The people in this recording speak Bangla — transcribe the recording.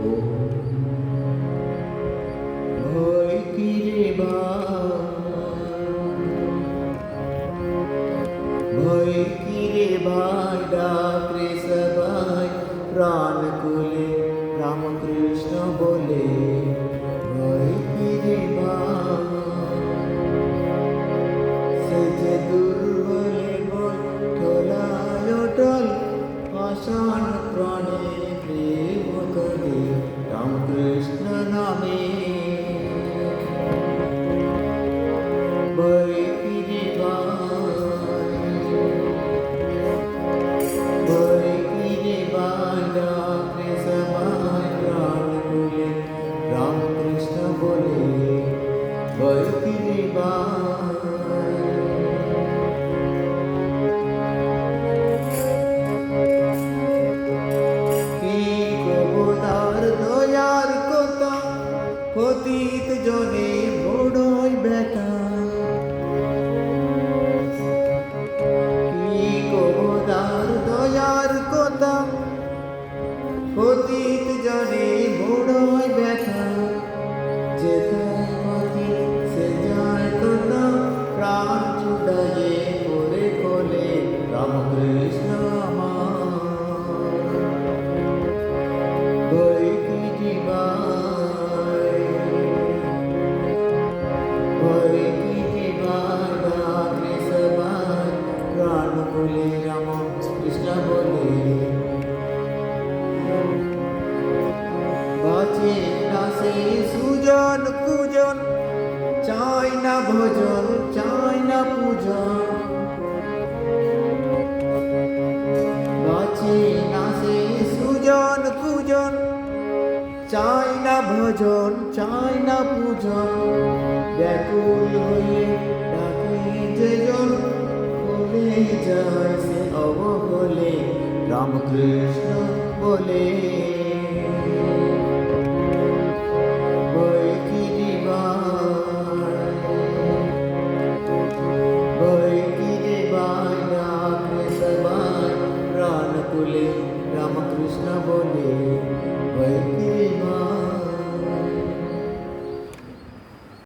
ও ভয় কিরে ভয় কিরে ভাই ডাকরে সবাই প্রাণ কুলে রামকৃষ্ণ বলে ভয় কিরে সে যে দুর্বলে বল ঠোলায় অটল পাষাণ প্রাণে প্রেম করে রামকৃষ্ণ নামে ভয় কিরে ভয় কিরে ডাকরে সবাই প্রাণ খুলে রামকৃষ্ণ বলে ভয় কিরে কি কবতার দয়ার কথা পতিত জনে বড়ই ব্যথা কি কবতার দয়ার কথা পতিত জনে বড়ই ব্যথা যেথায় পথি সে যায় কথা প্রাণ ছুটাইয়ে করে কোলে রামকৃষ্ণ আমার ভয় কিরে ভয় কিরে ডাকরে সবাই প্রাণ খুলে রামকৃষ্ণ বলে বাঁচে না সে সুজন কুজন চাই না ভোজন চাই না পূজন বাঁচে না সে সুজন কুজন চাই না ভোজন চাই না পূজন ব্যাকুল হয়ে ডাকে যেজন বলে যায় সে অবগলে রামকৃষ্ণ বলে ভয় কিরে ডাকরে সবাই প্রাণ কুলে রামকৃষ্ণ বলে ভয় কিরে